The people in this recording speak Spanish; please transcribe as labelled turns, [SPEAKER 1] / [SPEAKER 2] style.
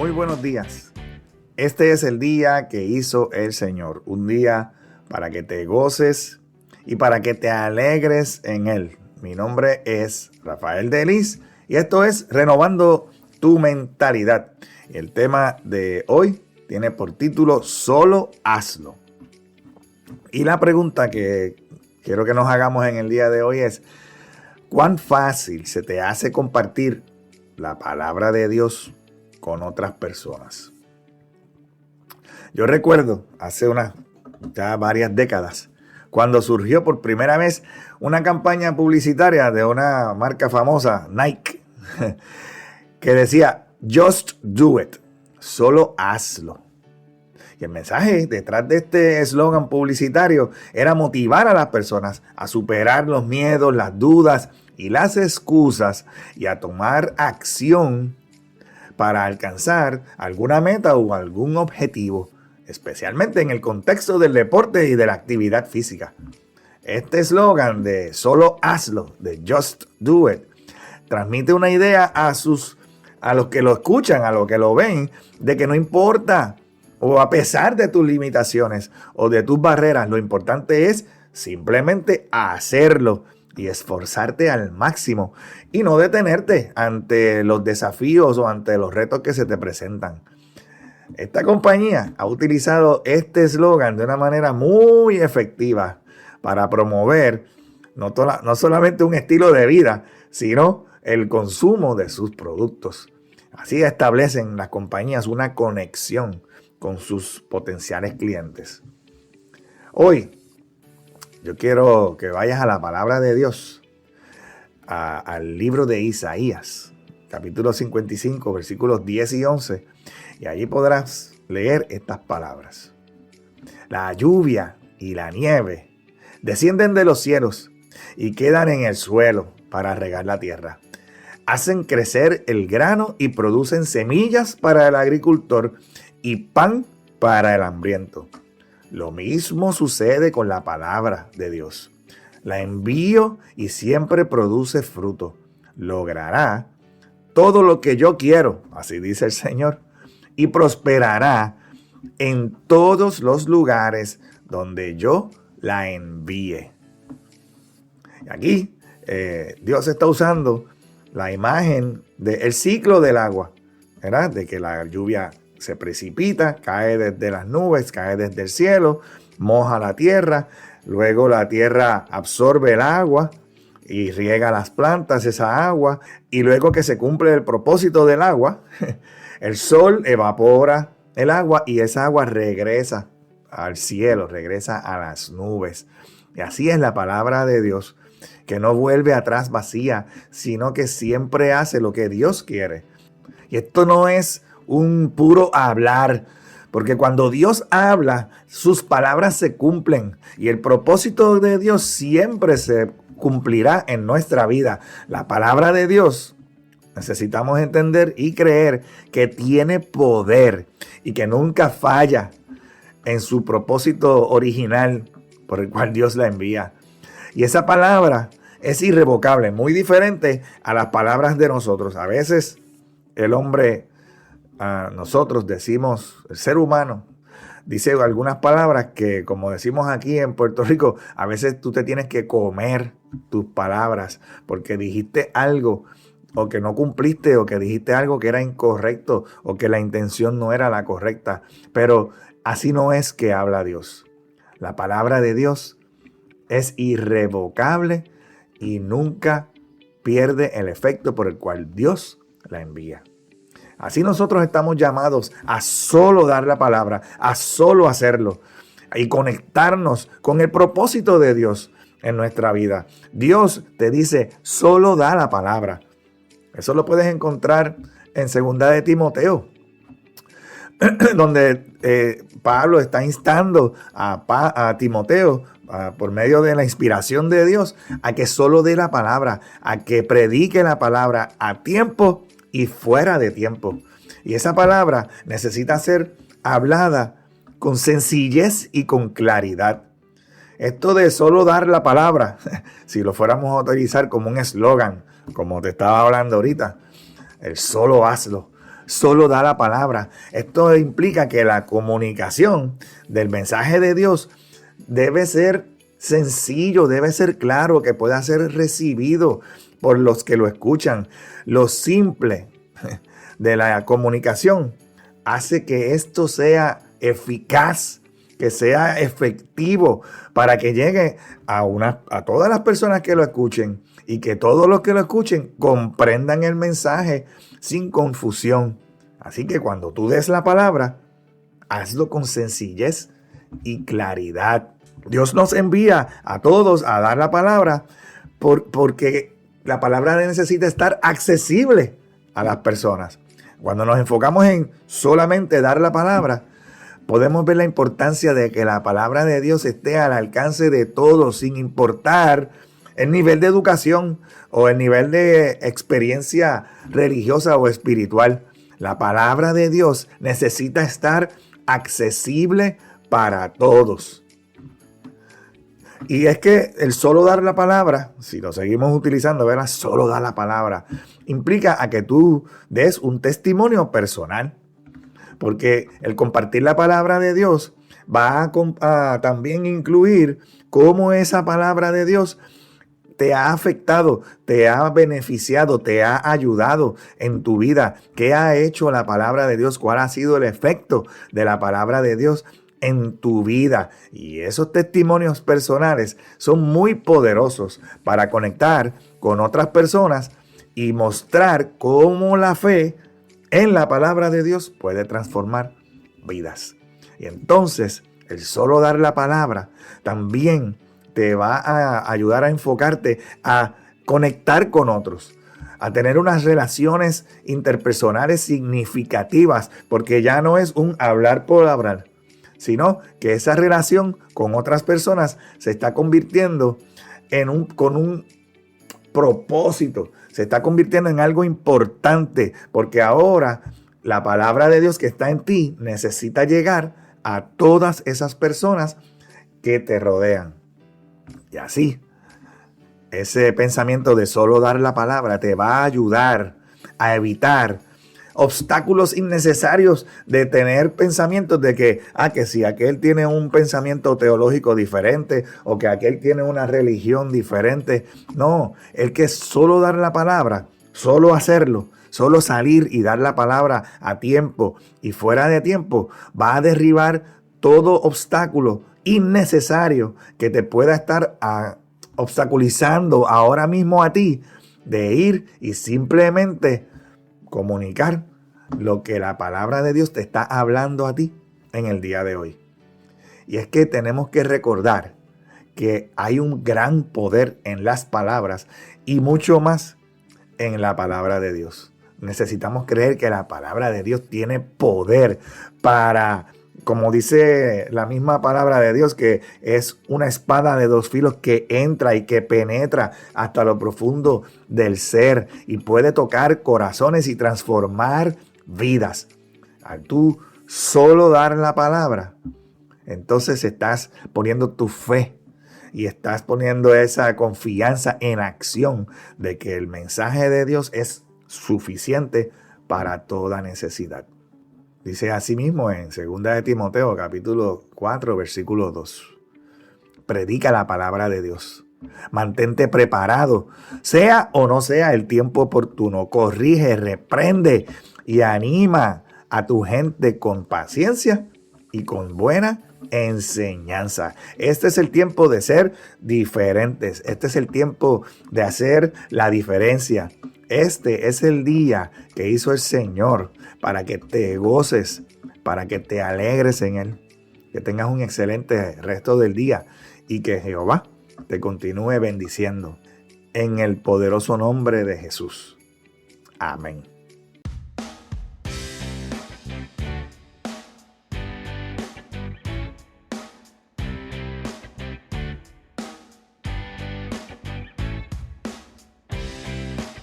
[SPEAKER 1] Muy buenos días. Este es el día que hizo el Señor, un día para que te goces y para que te alegres en Él. Mi nombre es Rafael Delis y esto es Renovando tu Mentalidad. Y el tema de hoy tiene por título Solo hazlo. Y la pregunta que quiero que nos hagamos en el día de hoy es: ¿cuán fácil se te hace compartir la palabra de Dios con otras personas? Yo recuerdo hace ya varias décadas, cuando surgió por primera vez una campaña publicitaria de una marca famosa, Nike, que decía, "Just do it", solo hazlo. Y el mensaje detrás de este eslogan publicitario era motivar a las personas a superar los miedos, las dudas y las excusas y a tomar acción para alcanzar alguna meta o algún objetivo, especialmente en el contexto del deporte y de la actividad física. Este eslogan de "solo hazlo", de "Just do it", transmite una idea a los que lo escuchan, a los que lo ven, de que no importa, o a pesar de tus limitaciones o de tus barreras, lo importante es simplemente hacerlo y esforzarte al máximo y no detenerte ante los desafíos o ante los retos que se te presentan. Esta compañía ha utilizado este eslogan de una manera muy efectiva para promover no solamente un estilo de vida, sino el consumo de sus productos. Así establecen las compañías una conexión con sus potenciales clientes. Hoy yo quiero que vayas a la palabra de Dios, al libro de Isaías, capítulo 55, versículos 10 y 11, y allí podrás leer estas palabras. La lluvia y la nieve descienden de los cielos y quedan en el suelo para regar la tierra. Hacen crecer el grano y producen semillas para el agricultor y pan para el hambriento. Lo mismo sucede con la palabra de Dios. La envío y siempre produce fruto. Logrará todo lo que yo quiero, así dice el Señor, y prosperará en todos los lugares donde yo la envíe. Y aquí Dios está usando la imagen del ciclo del agua, ¿verdad? De que la lluvia se precipita, cae desde las nubes, cae desde el cielo, moja la tierra, luego la tierra absorbe el agua y riega las plantas esa agua, y luego que se cumple el propósito del agua, el sol evapora el agua y esa agua regresa al cielo, regresa a las nubes. Y así es la palabra de Dios, que no vuelve atrás vacía, sino que siempre hace lo que Dios quiere. Y esto no es un puro hablar, porque cuando Dios habla, sus palabras se cumplen y el propósito de Dios siempre se cumplirá en nuestra vida. La palabra de Dios necesitamos entender y creer que tiene poder y que nunca falla en su propósito original por el cual Dios la envía. Y esa palabra es irrevocable, muy diferente a las palabras de nosotros. A veces el hombre, nosotros decimos, el ser humano dice algunas palabras que, como decimos aquí en Puerto Rico, a veces tú te tienes que comer tus palabras porque dijiste algo o que no cumpliste o que dijiste algo que era incorrecto o que la intención no era la correcta. Pero así no es que habla Dios. La palabra de Dios es irrevocable y nunca pierde el efecto por el cual Dios la envía. Así nosotros estamos llamados a solo dar la palabra, a solo hacerlo y conectarnos con el propósito de Dios en nuestra vida. Dios te dice, solo da la palabra. Eso lo puedes encontrar en 2 de Timoteo, donde Pablo está instando a Timoteo por medio de la inspiración de Dios a que solo dé la palabra, a que predique la palabra a tiempo y fuera de tiempo. Y esa palabra necesita ser hablada con sencillez y con claridad. Esto de solo dar la palabra, si lo fuéramos a utilizar como un eslogan, como te estaba hablando ahorita, el solo hazlo, solo da la palabra. Esto implica que la comunicación del mensaje de Dios debe ser sencillo, debe ser claro, que pueda ser recibido por los que lo escuchan. Lo simple de la comunicación hace que esto sea eficaz, que sea efectivo, para que llegue a todas las personas que lo escuchen y que todos los que lo escuchen comprendan el mensaje sin confusión. Así que cuando tú des la palabra, hazlo con sencillez y claridad. Dios nos envía a todos a dar la palabra porque la palabra necesita estar accesible a las personas. Cuando nos enfocamos en solamente dar la palabra, podemos ver la importancia de que la palabra de Dios esté al alcance de todos, sin importar el nivel de educación o el nivel de experiencia religiosa o espiritual. La palabra de Dios necesita estar accesible para todos. Y es que el solo dar la palabra, si lo seguimos utilizando, ¿verdad? Solo dar la palabra, implica a que tú des un testimonio personal. Porque el compartir la palabra de Dios va a también incluir cómo esa palabra de Dios te ha afectado, te ha beneficiado, te ha ayudado en tu vida. ¿Qué ha hecho la palabra de Dios? ¿Cuál ha sido el efecto de la palabra de Dios en tu vida? Y esos testimonios personales son muy poderosos para conectar con otras personas y mostrar cómo la fe en la palabra de Dios puede transformar vidas. Y entonces, el solo dar la palabra también te va a ayudar a enfocarte a conectar con otros, a tener unas relaciones interpersonales significativas, porque ya no es un hablar por hablar, sino que esa relación con otras personas se está convirtiendo con un propósito, se está convirtiendo en algo importante, porque ahora la palabra de Dios que está en ti necesita llegar a todas esas personas que te rodean. Y así, ese pensamiento de solo dar la palabra te va a ayudar a evitar obstáculos innecesarios de tener pensamientos de que si aquel tiene un pensamiento teológico diferente o que aquel tiene una religión diferente. No, el que solo dar la palabra, solo hacerlo, solo salir y dar la palabra a tiempo y fuera de tiempo, va a derribar todo obstáculo innecesario que te pueda estar obstaculizando ahora mismo a ti de ir y simplemente comunicar lo que la palabra de Dios te está hablando a ti en el día de hoy. Y es que tenemos que recordar que hay un gran poder en las palabras y mucho más en la palabra de Dios. Necesitamos creer que la palabra de Dios tiene poder para, como dice la misma palabra de Dios, que es una espada de dos filos que entra y que penetra hasta lo profundo del ser y puede tocar corazones y transformar vidas. Al tú solo dar la palabra, entonces estás poniendo tu fe y estás poniendo esa confianza en acción de que el mensaje de Dios es suficiente para toda necesidad. Dice asimismo en 2 de Timoteo capítulo 4 versículo 2. Predica la palabra de Dios. Mantente preparado, sea o no sea el tiempo oportuno. Corrige, reprende y anima a tu gente con paciencia y con buena enseñanza. Este es el tiempo de ser diferentes. Este es el tiempo de hacer la diferencia. Este es el día que hizo el Señor para que te goces, para que te alegres en Él. Que tengas un excelente resto del día y que Jehová te continúe bendiciendo en el poderoso nombre de Jesús. Amén.